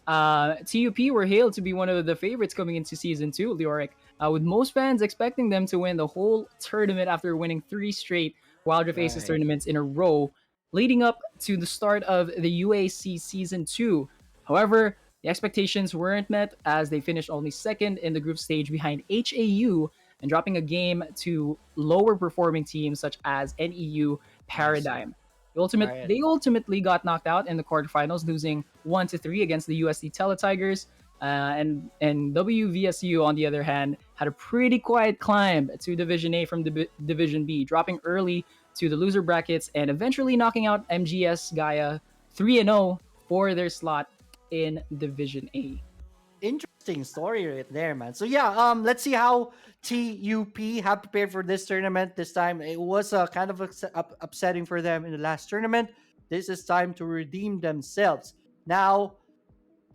TUP were hailed to be one of the favorites coming into season 2, Leoric, with most fans expecting them to win the whole tournament after winning 3 straight Wild Rift Aces Right. tournaments in a row, leading up to the start of the UAC season 2. However, the expectations weren't met as they finished only second in the group stage behind HAU and dropping a game to lower performing teams such as NEU I see. Paradigm. Right. They ultimately got knocked out in the quarterfinals, losing 1-3 against the USD Teletigers. And WVSU, on the other hand, had a pretty quiet climb to Division A from Division B, dropping early to the loser brackets and eventually knocking out MGS Gaia 3-0 for their slot in Division A. Interesting story right there, man. So yeah, let's see how TUP have prepared for this tournament. This time it was kind of upsetting for them in the last tournament. This is time to redeem themselves. Now,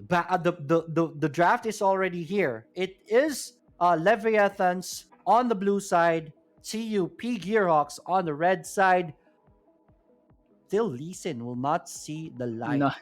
the draft is already here. It is Leviathans on the blue side, TUP Gearhawks on the red side. Still, Lee Sin will not see the light. No,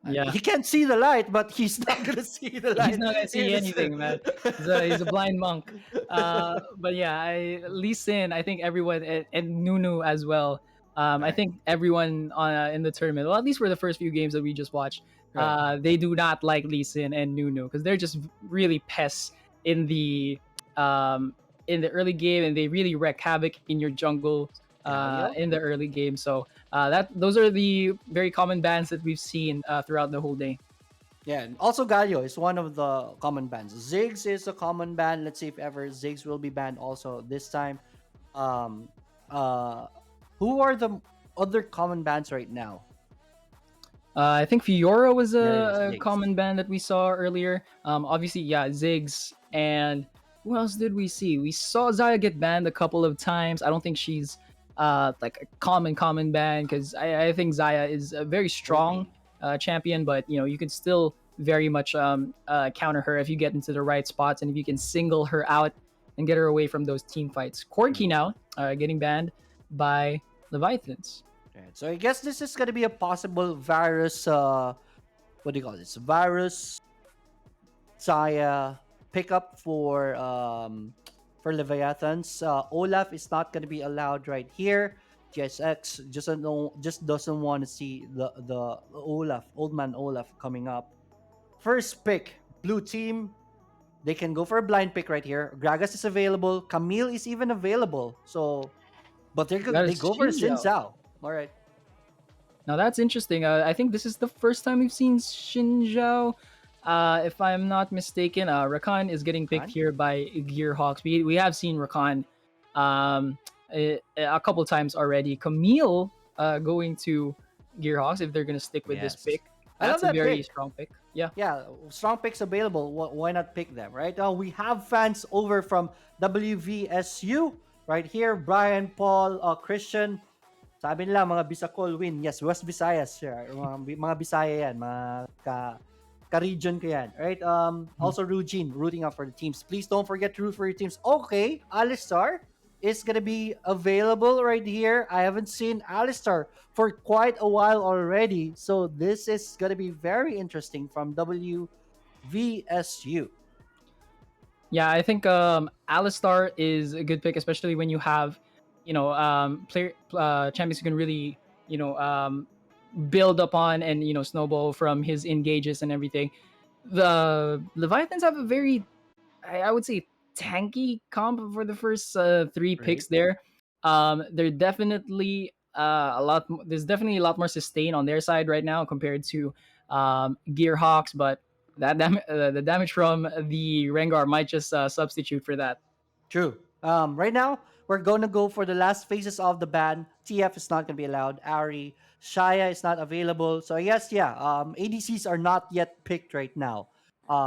yeah, He can't see the light, but he's not gonna see the he's light not gonna in see this. anything, man. He's a blind monk. But yeah, Lee Sin, I think everyone and Nunu as well. I Right, think everyone in the tournament, well, at least for the first few games that we just watched, right. they do not like Lee Sin and Nunu because they're just really pests in the um, in the early game, and they really wreak havoc in your jungle Galio. in the early game. So that those are the very common bans that we've seen throughout the whole day. Yeah, and also Galio is one of the common bans. Ziggs is a common ban. Let's see if ever Ziggs will be banned also this time. Um, uh, who are the other common bans right now? I think Fiora was There it is, a Ziggs. common band that we saw earlier. Obviously, yeah, Ziggs, and who else did we see? We saw Zaya get banned a couple of times. I don't think she's like a common band because I think Zaya is a very strong OP. champion, but you can still very much counter her if you get into the right spots and if you can single her out and get her away from those team fights. Corky True. now getting banned by Leviathans. Right. So I guess this is gonna be a possible virus. What do you call this? Virus Saya pickup for Leviathans. Olaf is not gonna be allowed right here. GSX just doesn't want to see the Olaf, old man Olaf coming up. First pick, blue team. They can go for a blind pick right here. Gragas is available. Camille is even available. So, but That they is go for Xin Shinjo. Zhao. All right. Now that's interesting. I think this is the first time we've seen Shinjao. If I'm not mistaken, Rakan is getting picked Khan? here by Gearhawks. We have seen Rakan a couple times already. Camille going to Gearhawks if they're gonna stick with this Yes. pick. I love That's a that very pick. strong pick. Yeah. Yeah, strong picks available. Why not pick them, right? We have fans over from WVSU right here. Brian, Paul, Christian. Sabi nila mga Bisacol win. Yes, West Visayas siya. Mga Bisaya yan. Mga ka-region ko yan. Right? Also, Rugine, rooting out for the teams. Please don't forget to root for your teams. Okay, Alistar is going to be available right here. I haven't seen Alistar for quite a while already. So this is going to be very interesting from WVSU. Yeah, I think Alistar is a good pick, especially when you have, player champions who can really, build upon and snowball from his engages and everything. The Leviathans have a very, I would say, tanky comp for the first three Right. picks there. They're definitely a lot. There's definitely a lot more sustain on their side right now compared to Gearhawks, but the damage from the Rengar might just substitute for that. True. Right now, we're going to go for the last phases of the ban. TF is not going to be allowed. Ari, Shaya is not available. So I guess, yeah, ADCs are not yet picked right now.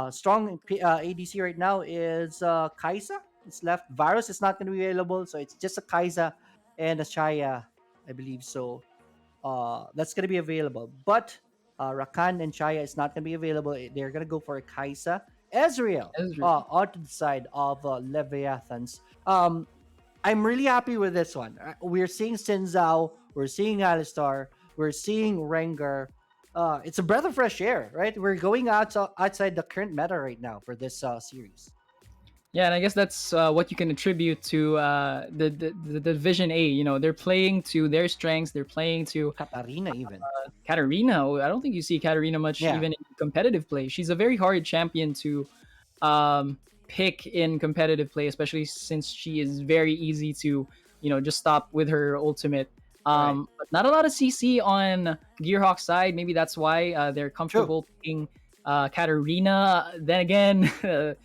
Strong ADC right now is Kaisa. It's left. Varus is not going to be available. So it's just a Kaisa and a Shaya, I believe so. That's going to be available. But Rakan and Shaya is not going to be available. They're going to go for a Kaisa. Ezreal Ezreal. onto the side of Leviathans. I'm really happy with this one. We're seeing Sinzao, we're seeing Alistar, we're seeing Rengar. it's a breath of fresh air, right? We're going outside the current meta right now for this series. Yeah, and I guess that's what you can attribute to the Division A. You know, they're playing to their strengths. They're playing to AcadArena even. AcadArena. I don't think you see AcadArena much Yeah, even in competitive play. She's a very hard champion to pick in competitive play, especially since she is very easy to, just stop with her ultimate. right. But not a lot of CC on Gearhawk's side. Maybe that's why they're True. comfortable picking Katarina. Then again,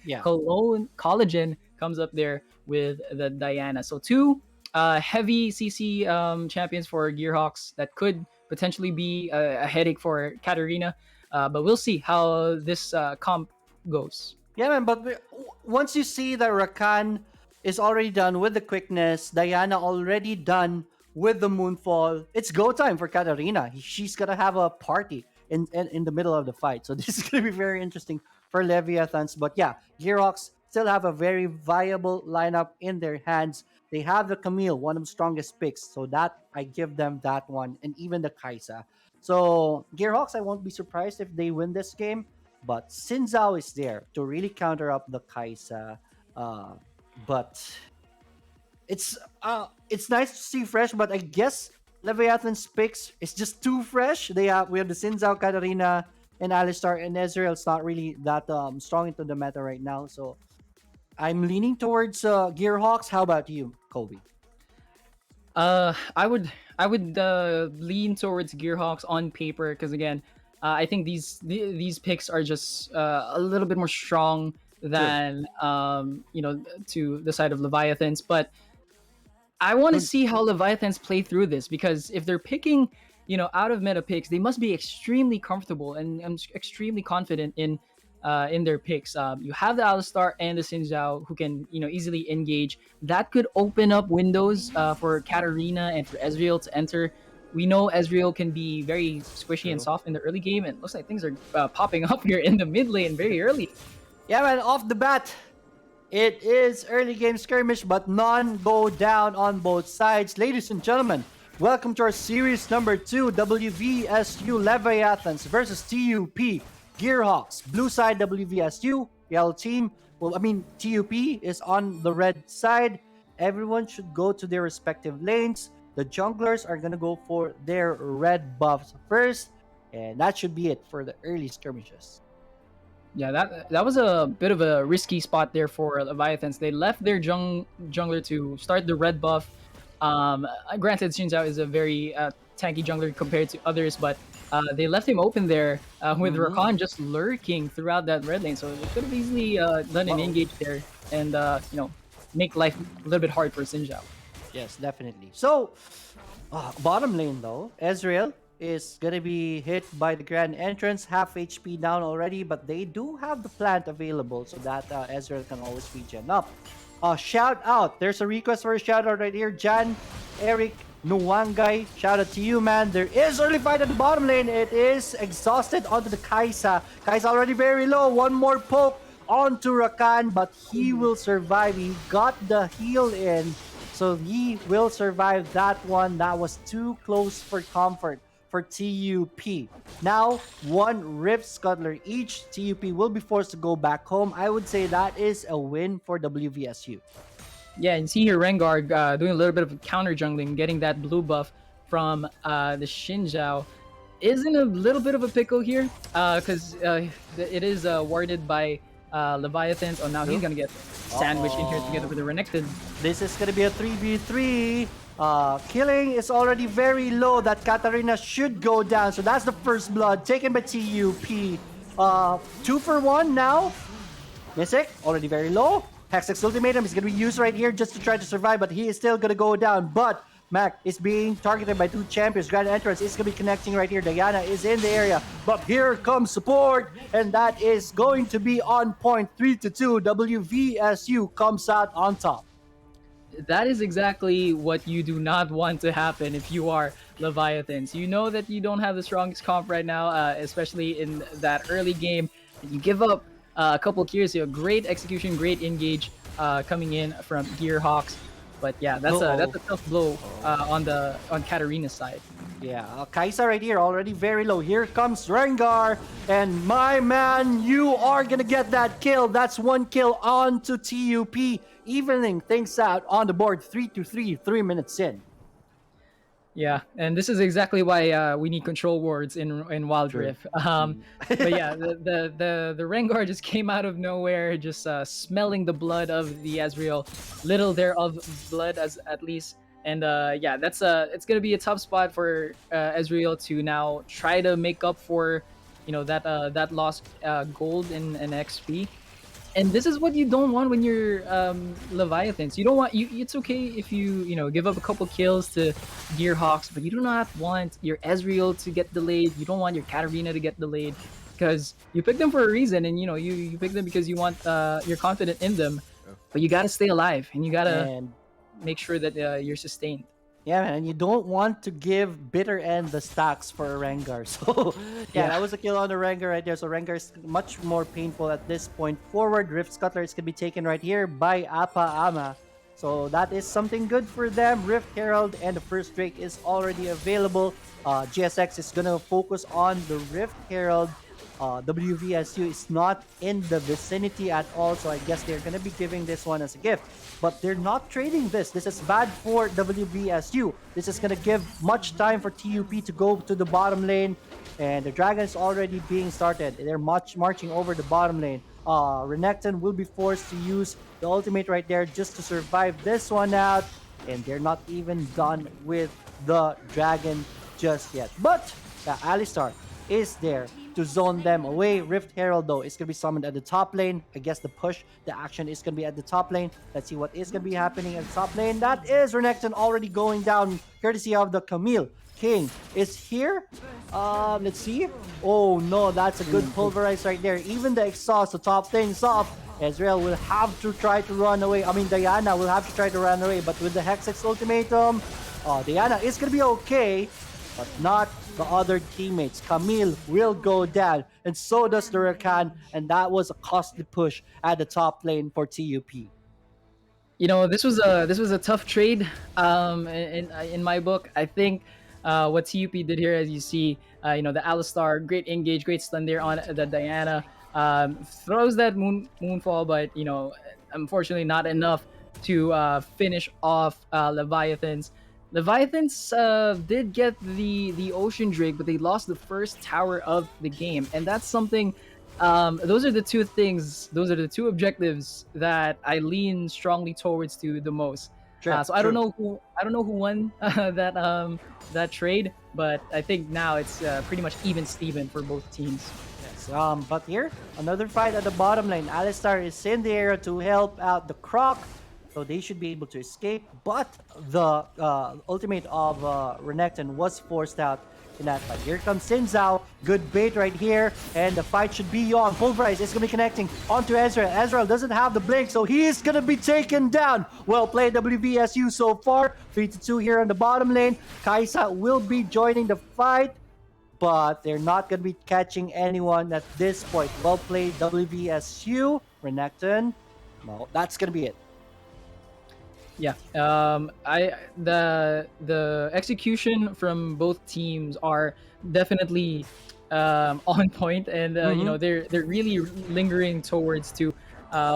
Yeah. Collagen comes up there with the Diana. So two heavy CC champions for Gearhawks that could potentially be a headache for Katarina. But we'll see how this comp goes. Yeah, man. But once you see that Rakan is already done with the quickness, Diana already done with the moonfall, it's go time for Katarina. She's gonna have a party in the middle of the fight. So this is gonna be very interesting for Leviathans. But yeah, Gearhawks still have a very viable lineup in their hands. They have the Camille, one of the strongest picks. So that I give them that one, and even the Kaisa. So Gearhawks, I won't be surprised if they win this game. But Xin Zhao is there to really counter up the Kaisa. Uh, but it's nice to see fresh, but I guess Leviathan's picks is just too fresh. We have the Xin Zhao, Katarina, and Alistar, and Ezreal's not really that strong into the meta right now. So I'm leaning towards Gearhawks. How about you, Kobe? I would lean towards Gearhawks on paper because again, I think these picks are just a little bit more strong True. than to the side of Leviathans. But I want to see how Leviathans play through this because if they're picking, out of meta picks, they must be extremely comfortable and extremely confident in their picks. You have the Alistar and the Sinzhao who can, easily engage. That could open up windows for Katarina and for Ezreal to enter. We know Ezreal can be very squishy and True. soft in the early game, and it looks like things are popping up here in the mid lane very early. Yeah, man. Off the bat, it is early game skirmish, but none go down on both sides. Ladies and gentlemen, welcome to our series number 2, WVSU Leviathans versus TUP Gearhawks. Blue side WVSU, yellow team. Well, I mean, TUP is on the red side. Everyone should go to their respective lanes. The junglers are going to go for their red buffs first, and that should be it for the early skirmishes. Yeah, that was a bit of a risky spot there for Leviathans. They left their jungler to start the red buff. Granted, Xin Zhao is a very tanky jungler compared to others, but they left him open there with Mhm. Rakan just lurking throughout that red lane. So they could have easily done an Wow. engage there and make life a little bit hard for Xin Zhao. Yes, definitely. So, bottom lane though, Ezreal is gonna be hit by the grand entrance, half HP down already, but they do have the plant available so that Ezreal can always regen up. Shout out! There's a request for a shout out right here, Jan, Eric, Nuwangai. Shout out to you, man. There is early fight at the bottom lane. It is exhausted onto the Kaisa. Kaisa already very low. One more poke onto Rakan, but he will survive. He got the heal in. So he will survive that one. That was too close for comfort for TUP. Now, one Rift Scuttler each. TUP will be forced to go back home. I would say that is a win for WVSU. Yeah, and see here Rengar doing a little bit of counter jungling, getting that blue buff from the Xin Zhao. Is in a little bit of a pickle here because it is warded by Leviathans. Oh, now he's gonna get sandwiched in here together with the Renekton. This is going to be a 3v3. Killing is already very low. That Katarina should go down. So that's the first blood taken by TUP. 2 for 1 now. Mystic, already very low. Hextech's ultimatum is going to be used right here just to try to survive, but he is still going to go down. But Mac is being targeted by two champions. Grand Entrance is going to be connecting right here. Diana is in the area, but here comes support, and that is going to be on point. 3-2. WVSU comes out on top. That is exactly what you do not want to happen if you are Leviathans. You know that you don't have the strongest comp right now, especially in that early game. You give up a couple of kills here. Great execution, great engage coming in from Gearhawks. But yeah, that's a tough blow on Katarina's side. Yeah, Kaisa right here, already very low. Here comes Rengar, and my man, you are gonna get that kill. That's one kill on to TUP, evening things out on the board. 3-3, 3 minutes in. Yeah, and this is exactly why we need control wards in Wild True. Rift. Mm. But yeah, the Rengar just came out of nowhere, just smelling the blood of the Ezreal, little there of blood as at least. And yeah, that's it's gonna be a tough spot for Ezreal to now try to make up for that lost gold and XP. And this is what you don't want when you're Leviathans. You don't want you. It's okay if you give up a couple kills to Gearhawks, but you do not want your Ezreal to get delayed. You don't want your AcadArena to get delayed because you picked them for a reason, and you pick them because you want you're confident in them. But you gotta stay alive, and you gotta And make sure that you're sustained. yeah, man, you don't want to give bitter end the stacks for a Rengar. So, yeah, Yeah. that was a kill on the Rengar right there. So, Rengar is much more painful at this point forward. Rift Scuttler is going to be taken right here by Appa Ama. So, that is something good for them. Rift Herald and the first Drake is already available. GSX is going to focus on the Rift Herald. WVSU is not in the vicinity at all, so I guess they're going to be giving this one as a gift. But they're not trading this. This is bad for WVSU. This is going to give much time for TUP to go to the bottom lane, and the Dragon is already being started. They're marching over the bottom lane. Renekton will be forced to use the ultimate right there just to survive this one out, and they're not even done with the Dragon just yet. But the Alistar is there to zone them away. Rift Herald, though, is going to be summoned at the top lane. I guess the push, the action is going to be at the top lane. Let's see what is going to be happening at the top lane. That is Renekton already going down, courtesy of the Camille. King is here. Let's see. Oh no, that's a good pulverize right there. Even the exhaust to top things off. Ezreal will have to try to run away. I mean, Diana will have to try to run away. But with the Hexx ultimatum, Diana is going to be okay, but not the other teammates. Camille will go down, and so does the Rakan, and that was a costly push at the top lane for TUP. This was a tough trade. In my book, I think what TUP did here, as you see, the Alistar, great engage, great stun there on the Diana, throws that moonfall, but unfortunately not enough to finish off Leviathans. Leviathans did get the Ocean Drake, but they lost the first tower of the game, and that's something. Those are the two things. Those are the two objectives that I lean strongly towards to the most. Sure, So I don't know who won that trade, but I think now it's pretty much even Steven for both teams. Yes. But here, another fight at the bottom lane. Alistar is in the area to help out the Croc, so they should be able to escape. But the ultimate of Renekton was forced out in that fight. Here comes Xin Zhao. Good bait right here, and the fight should be on. Pulverize is going to be connecting onto Ezreal. Ezreal doesn't have the blink, so he is going to be taken down. Well played, WVSU so far. 3-2 here on the bottom lane. Kaisa will be joining the fight, but they're not going to be catching anyone at this point. Well played, WVSU. Renekton, well, that's going to be it. Yeah. The execution from both teams are definitely on point, and they're really lingering towards to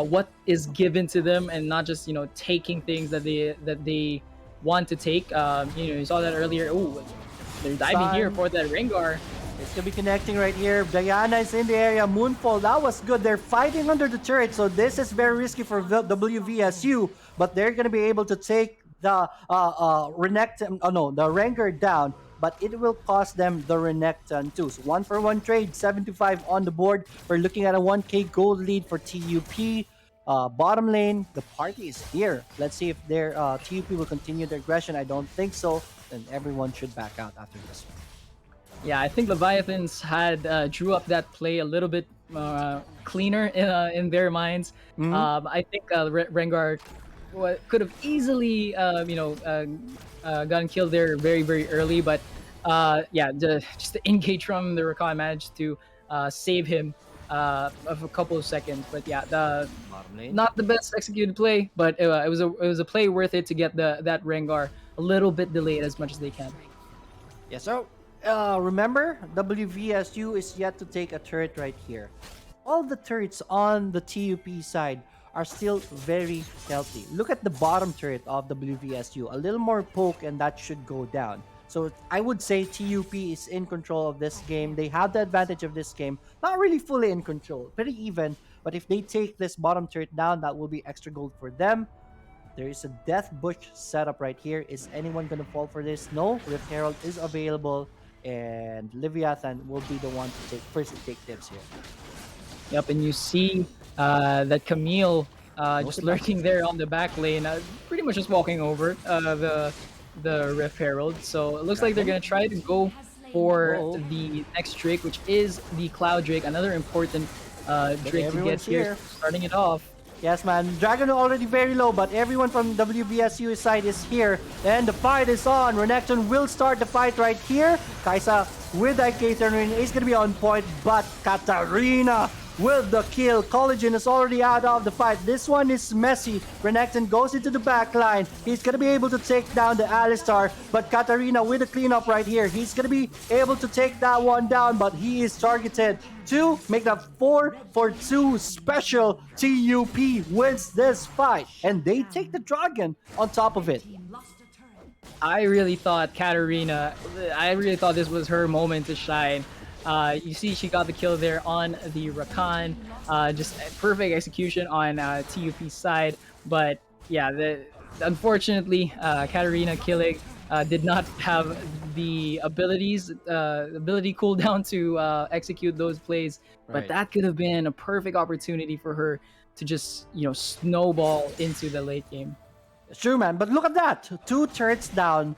what is given to them, and not just taking things that they want to take. You saw that earlier. Oh, they're diving here for that Rengar. It's gonna be connecting right here. Diana is in the area. Moonfall, that was good. They're fighting under the turret, so this is very risky for WVSU. But they're gonna be able to take the Renekton. Oh no, the Rengar down. But it will cost them the Renekton too. So 1-for-1 trade, 7-5 on the board. We're looking at a 1K gold lead for TUP. Bottom lane, the party is here. Let's see if their TUP will continue their aggression. I don't think so. Then everyone should back out after this one. Yeah, I think Leviathans had drew up that play a little bit cleaner in their minds. I think Rengar could have easily, gotten killed there very, very early. But yeah, just the engage from the Rakan managed to save him of a couple of seconds. But yeah, not the best executed play, but it was a play worth it to get that Rengar a little bit delayed as much as they can. Yeah, so remember, WVSU is yet to take a turret right here. All the turrets on the TUP side are still very healthy. Look at the bottom turret of WVSU. A little more poke and that should go down. So I would say TUP is in control of this game. They have the advantage of this game. Not really fully in control, pretty even. But if they take this bottom turret down, that will be extra gold for them. There is a Death Bush setup right here. Is anyone going to fall for this? No. Rift Herald is available, and Leviathan will be the one to take tips here. Yep, and you see that Camille Knows just it lurking there on the back lane, pretty much just walking over the Rift Herald. So it looks like they're gonna try to go for Whoa. the next Drake, which is the Cloud Drake, another important Drake to get everyone's here, here. starting it off. Yes, man. Dragon already very low, but everyone from WVSU side is here. And the fight is on. Renekton will start the fight right here. Kaisa with AcadArena is going to be on point, but Katarina with the kill. Collagen is already out of the fight. This one is messy. Renekton goes into the back line. He's going to be able to take down the Alistar, but Katarina with a cleanup right here. He's going to be able to take that one down, but he is targeted to make that 4-for-2 special. TUP wins this fight, and they take the dragon on top of it. I really thought this was her moment to shine. You see, she got the kill there on the Rakan. Just perfect execution on TUP's side. But yeah, unfortunately, Katarina killing did not have the ability cooldown to execute those plays. But Right. that could have been a perfect opportunity for her to just snowball into the late game. It's true, man. But look at that. 2 turrets down,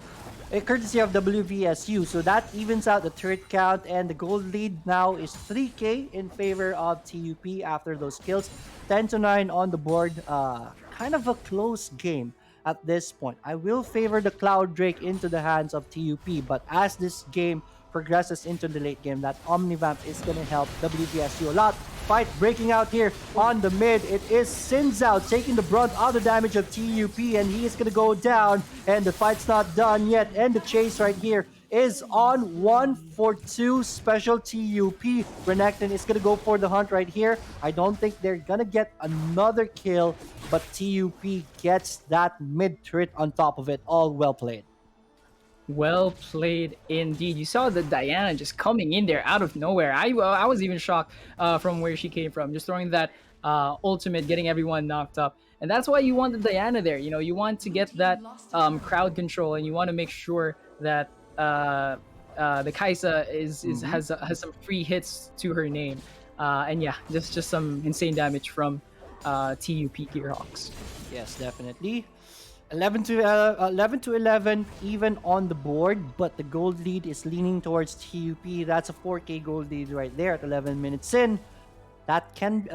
courtesy of WVSU. So that evens out the turret count, and the gold lead now is 3K in favor of TUP after those kills. 10-9 on the board. Kind of a close game at this point. I will favor the Cloud Drake into the hands of TUP, but as this game progresses into the late game, that Omnivamp is going to help WVSU a lot. Fight breaking out here on the mid. It is Sinzao taking the brunt of the damage of TUP, and he is going to go down, and the fight's not done yet, and the chase right here is on 1-for-2 special TUP. Renekton is going to go for the hunt right here. I don't think they're going to get another kill, but TUP gets that mid turret on top of it. All well played. Well played indeed. You saw the Diana just coming in there out of nowhere. I was even shocked from where she came from, just throwing that ultimate, getting everyone knocked up. And that's why you want the Diana there. You want to get that crowd control, and you want to make sure that the Kaisa has some free hits to her name. And yeah, just some insane damage from TUP Gearhawks. Yes, definitely. 11 to 11 even on the board, but the gold lead is leaning towards TUP. That's a 4K gold lead right there at 11 minutes in. That can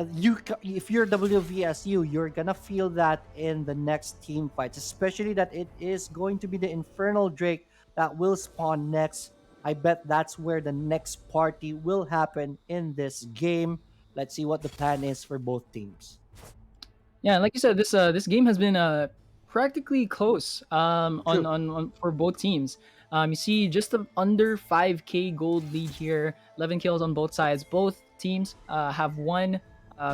if you're WVSU, you're gonna feel that in the next team fights, especially that it is going to be the Infernal Drake that will spawn next. I bet that's where the next party will happen in this game. Let's see what the plan is for both teams. Yeah, like you said, this game has been practically close True. on for both teams. You see just under 5K gold lead here, 11 kills on both sides. Both teams have one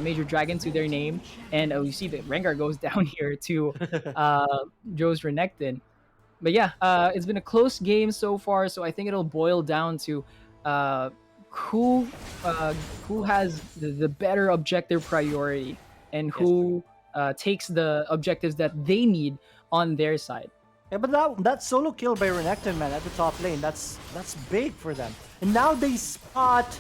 major dragon to their name, and you see the Rengar goes down here to Joe's Renekton. But yeah, it's been a close game so far, so I think it'll boil down to who has the better objective priority, and who takes the objectives that they need on their side. Yeah, but that solo kill by Renekton, man, at the top lane, that's big for them. And now they spot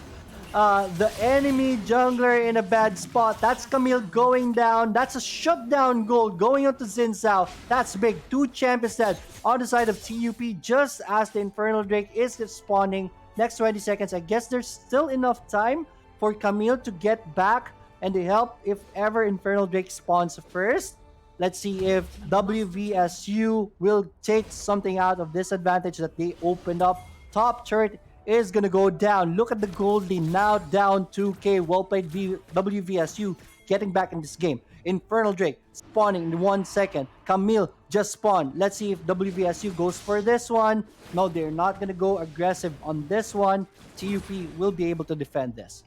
the enemy jungler in a bad spot. That's Camille going down. That's a shutdown gold going on to Xin. That's big. 2 champions dead on the side of TUP just as the Infernal Drake is spawning. Next 20 seconds. I guess there's still enough time for Camille to get back and to help if ever Infernal Drake spawns first. Let's see if WVSU will take something out of this advantage that they opened up. Top turret is going to go down. Look at the gold lead now down 2K. Well played WVSU getting back in this game. Infernal Drake spawning in 1 second. Camille just spawned. Let's see if WVSU goes for this one. No, they're not going to go aggressive on this one. TUP will be able to defend this.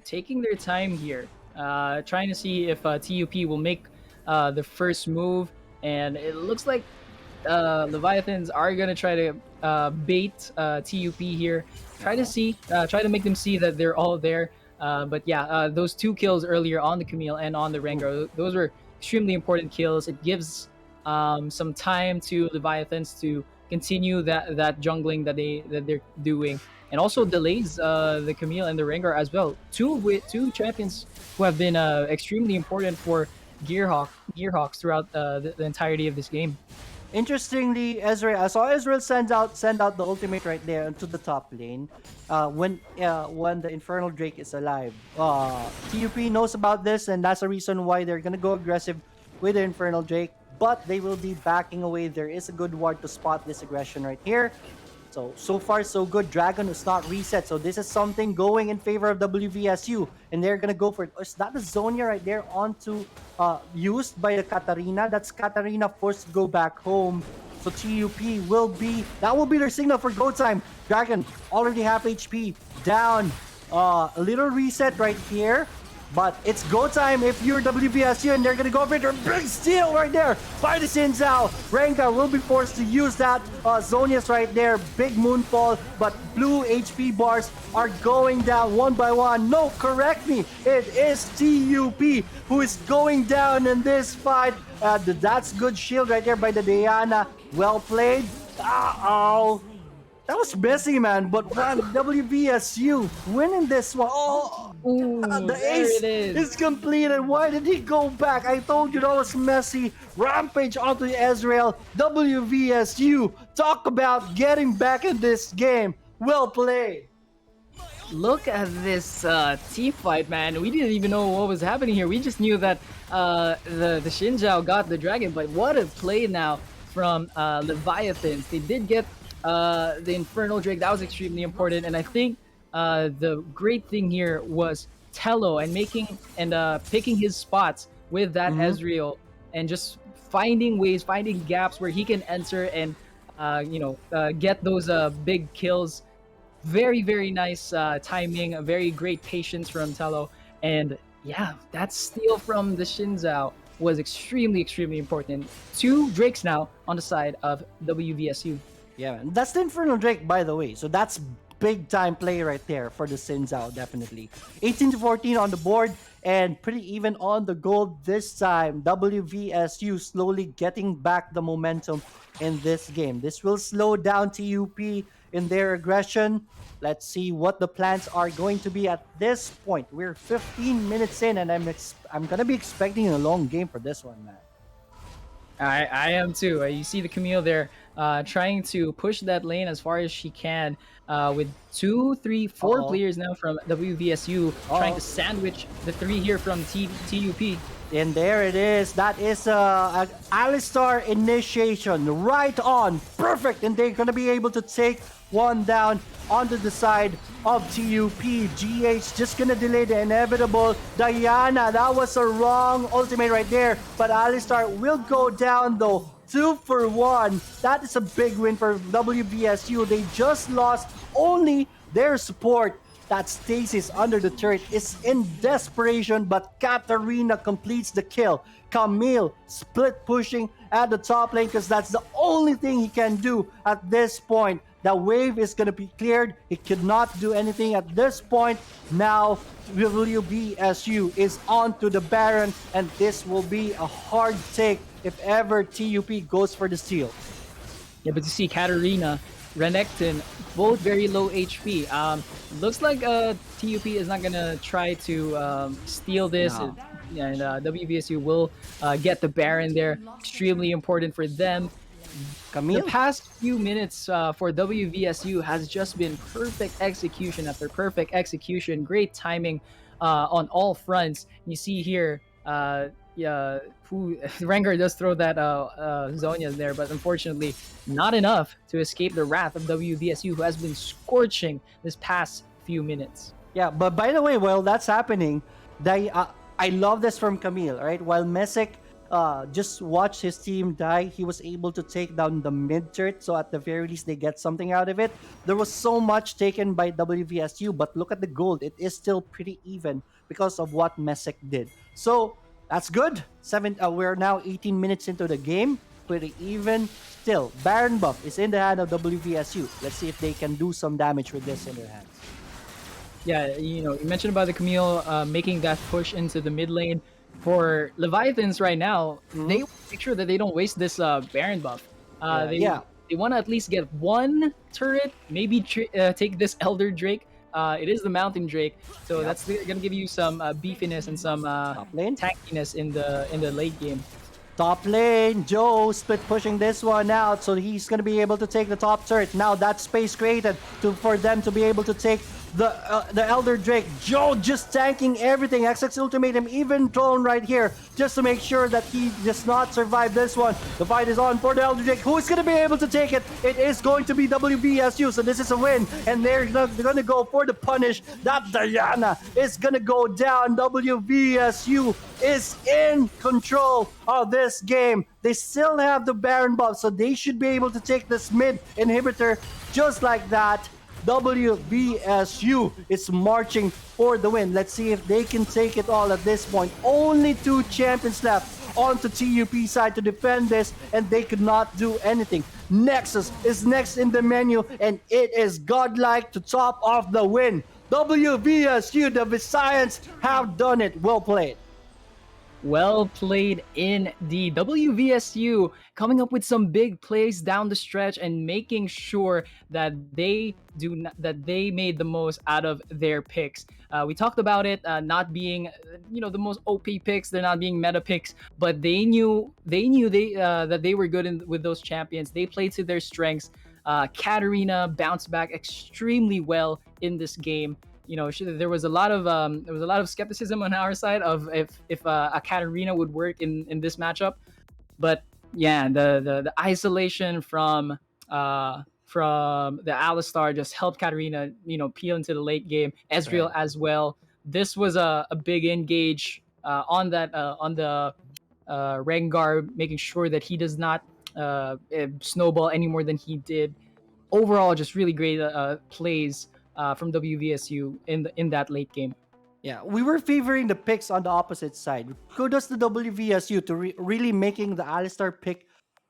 Taking their time here, trying to see if TUP will make the first move, and it looks like Leviathans are gonna try to bait TUP here. Try to make them see that they're all there. But yeah, those 2 kills earlier on the Camille and on the Rengar, those were extremely important kills. It gives some time to Leviathans to continue that jungling that they're doing, and also delays the Camille and the Rengar as well. Two champions who have been extremely important for Gearhawks throughout the entirety of this game. Interestingly, Ezreal, I saw Ezreal send out the ultimate right there into the top lane. When the Infernal Drake is alive, TUP knows about this, and that's the reason why they're gonna go aggressive with the Infernal Drake. But they will be backing away. There is a good ward to spot this aggression right here. So far so good. Dragon is not reset, so this is something going in favor of WVSU, and they're gonna go for it. Is that the Zonia right there onto used by the AcadArena? That's AcadArena forced to go back home. So TUP will be their signal for go time. Dragon already half HP down. A little reset right here. But it's go time if you're WVSU, and they're gonna go for it. Big steal right there by the Xin Zhao. Rengar will be forced to use that. Zonia's right there. Big moonfall, but blue HP bars are going down one by one. No, correct me. It is TUP who is going down in this fight. That's good shield right there by the Diana. Well played. Uh-oh. That was messy, man, but man, WVSU winning this one. Ooh, The ace is completed. Why did he go back? I told you that was messy. Rampage onto Ezreal. WVSU, talk about getting back in this game. Well played. Look at this team fight, man. We didn't even know what was happening here. We just knew that the Xin Zhao got the dragon, but what a play now from Leviathans. They did get the Infernal Drake. That was extremely important, and I think the great thing here was Tello and picking his spots with that Ezreal, and just finding gaps where he can enter and get those big kills. Very, very nice timing, a very great patience from Tello, and yeah, that steal from the Xin Zhao was extremely, extremely important. 2 Drakes now on the side of WVSU. Yeah, man. That's the Infernal Drake, by the way. So that's big time play right there for the Xin Zhao, definitely. 18-14 on the board, and pretty even on the gold this time. WVSU slowly getting back the momentum in this game. This will slow down TUP in their aggression. Let's see what the plans are going to be at this point. We're 15 minutes in, and I'm gonna be expecting a long game for this one, man. I am too. You see the Camille there trying to push that lane as far as she can with 2, 3, 4 players now from WVSU trying to sandwich the 3 here from TUP. And there it is. That is an Alistar initiation. Right on. Perfect. And they're going to be able to take one down onto the side of TUP. GH just going to delay the inevitable. Diana, that was a wrong ultimate right there. But Alistar will go down though. 2 for 1. That is a big win for WVSU. They just lost only their support. That Stasis under the turret is in desperation, but AcadArena completes the kill. Camille split pushing at the top lane because that's the only thing he can do at this point. The wave is going to be cleared. He could not do anything at this point. Now WVSU is on to the Baron, and this will be a hard take if ever TUP goes for the steal. Yeah, but you see AcadArena, Renekton, both very low HP. Looks like TUP is not gonna try to steal this, No. and WVSU will get the Baron there. Extremely important for them. Camille? The past few minutes for WVSU has just been perfect execution after perfect execution. Great timing on all fronts. You see here, Rengar does throw that Zonia there, but unfortunately not enough to escape the wrath of WVSU, who has been scorching this past few minutes. Yeah, but by the way, while that's happening, I love this from Camille, right? While Messick just watch his team die. He was able to take down the mid turret, so at the very least they get something out of it. There was so much taken by WVSU, but look at the gold. It is still pretty even because of what Mesek did. So that's good. We're now 18 minutes into the game. Pretty even. Still, Baron buff is in the hand of WVSU. Let's see if they can do some damage with this in their hands. Yeah, you mentioned about the Camille making that push into the mid lane. For Leviathans right now, they Mhm. want to make sure that they don't waste this Baron buff. Yeah, yeah. They want to at least get one turret, maybe take this Elder Drake. It is the Mountain Drake, so Yep. that's going to give you some beefiness and some Top lane. tankiness in the late game. Top lane, Joe split pushing this one out, so he's gonna be able to take the top turret. Now that space created for them to be able to take the Elder Drake. Joe just tanking everything. XX Ultimatum even thrown right here just to make sure that he does not survive this one. The fight is on for the Elder Drake. Who is gonna be able to take it? It is going to be WVSU, so this is a win, and they're gonna go for the punish. That Diana is gonna go down. WVSU is in control of this game. They still have the Baron buff, so they should be able to take this mid inhibitor just like that. WVSU is marching for the win. Let's see if they can take it all at this point. Only 2 champions left on the TUP side to defend this, and they could not do anything. Nexus is next in the menu, and it is godlike to top off the win. WVSU, the Visayans have done it. Well played. Well played in the WVSU, coming up with some big plays down the stretch and making sure that they made the most out of their picks. We talked about it not being the most OP picks, they're not being meta picks, but they that they were good with those champions. They played to their strengths. AcadArena bounced back extremely well in this game. There was a lot of skepticism on our side of if AcadArena would work in this matchup, but yeah, the isolation from the Alistar just helped Katarina peel into the late game. Ezreal Right. as well. This was a big engage on the Rengar, making sure that he does not snowball any more than he did. Overall, just really great plays from WVSU in that late game. Yeah, we were favoring the picks on the opposite side. Kudos to WVSU to really making the Alistar pick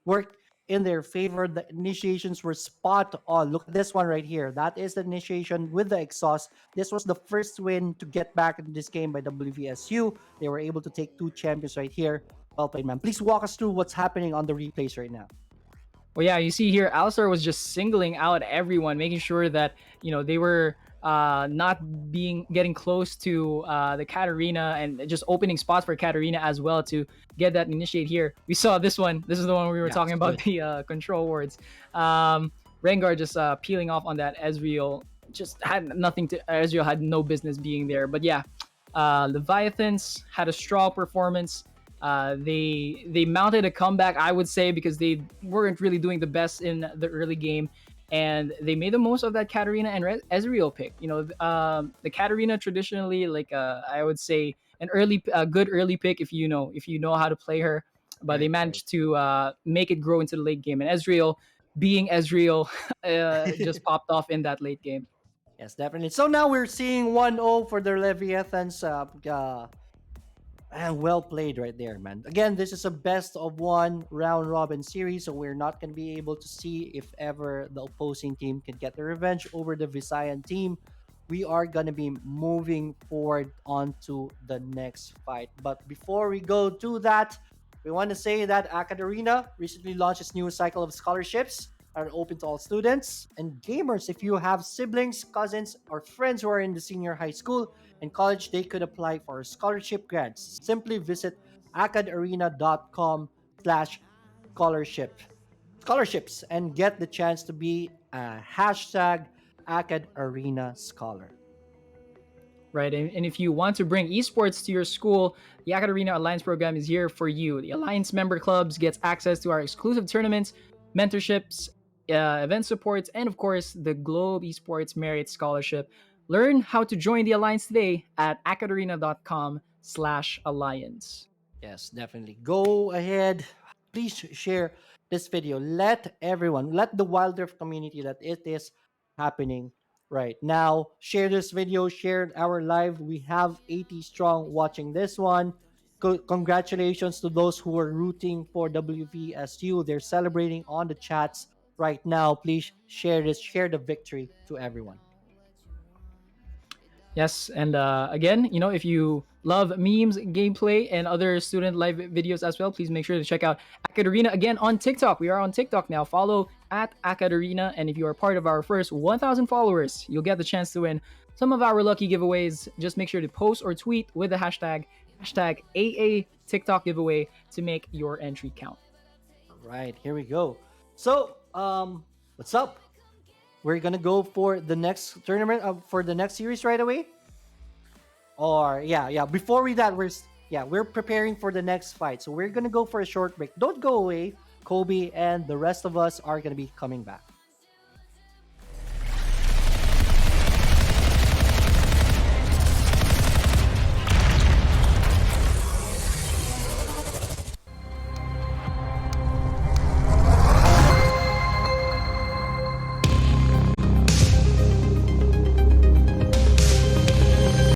work in their favor. The initiations were spot on. Look at this one right here. That is the initiation with the exhaust. This was the first win to get back into this game by WVSU. They were able to take 2 champions right here. Well played, man. Please walk us through what's happening on the replays right now. Well, yeah, you see here, Alistar was just singling out everyone, making sure that they were not getting close to the Katarina and just opening spots for Katarina as well to get that initiate here. We saw this one. This is the one we were Yeah, talking it's about good. the control wards. Rengar just peeling off on that. Ezreal just had nothing to. Ezreal had no business being there. But yeah, Leviathans had a strong performance. They mounted a comeback, I would say, because they weren't really doing the best in the early game, and they made the most of that Katarina and Ezreal pick. The Katarina traditionally, like I would say, a good early pick if you know how to play her, but they Right, right. managed to make it grow into the late game. And Ezreal, being Ezreal, just popped off in that late game. Yes, definitely. So now we're seeing 1-0 for the Leviathans. And well played right there, man. Again, this is a best of 1 round robin series, so we're not going to be able to see if ever the opposing team can get the revenge over the Visayan team. We are going to be moving forward onto the next fight. But before we go to that, we want to say that AcadArena recently launched its new cycle of scholarships are open to all students and gamers. If you have siblings, cousins, or friends who are in the senior high school and college, they could apply for scholarship grants. Simply visit acadarena.com slash scholarship scholarships and get the chance to be a hashtag AcadArena scholar. Right. And if you want to bring esports to your school, the AcadArena Alliance program is here for you. The Alliance member clubs gets access to our exclusive tournaments, mentorships, event supports, and of course, the Globe Esports Merit Scholarship. Learn how to join the Alliance today at acadarena.com/alliance. Yes, definitely. Go ahead. Please share this video. Let everyone, let the Wild Rift community that it is happening right now. Share this video, share our live. We have 80 strong watching this one. Congratulations to those who are rooting for WVSU. They're celebrating on the chats right now. Please share this, share the victory to everyone. Yes, and again, if you love memes, gameplay, and other student live videos as well, please make sure to check out AcadArena again on TikTok. We are on TikTok now. Follow at AcadArena, and if you are part of our first 1,000 followers, you'll get the chance to win some of our lucky giveaways. Just make sure to post or tweet with the hashtag AA TikTok giveaway to make your entry count. Right, here we go. So, what's up? We're gonna go for the next tournament for the next series right away. Or yeah. Before we that, we're preparing for the next fight. So we're gonna go for a short break. Don't go away. Kobe and the rest of us are gonna be coming back.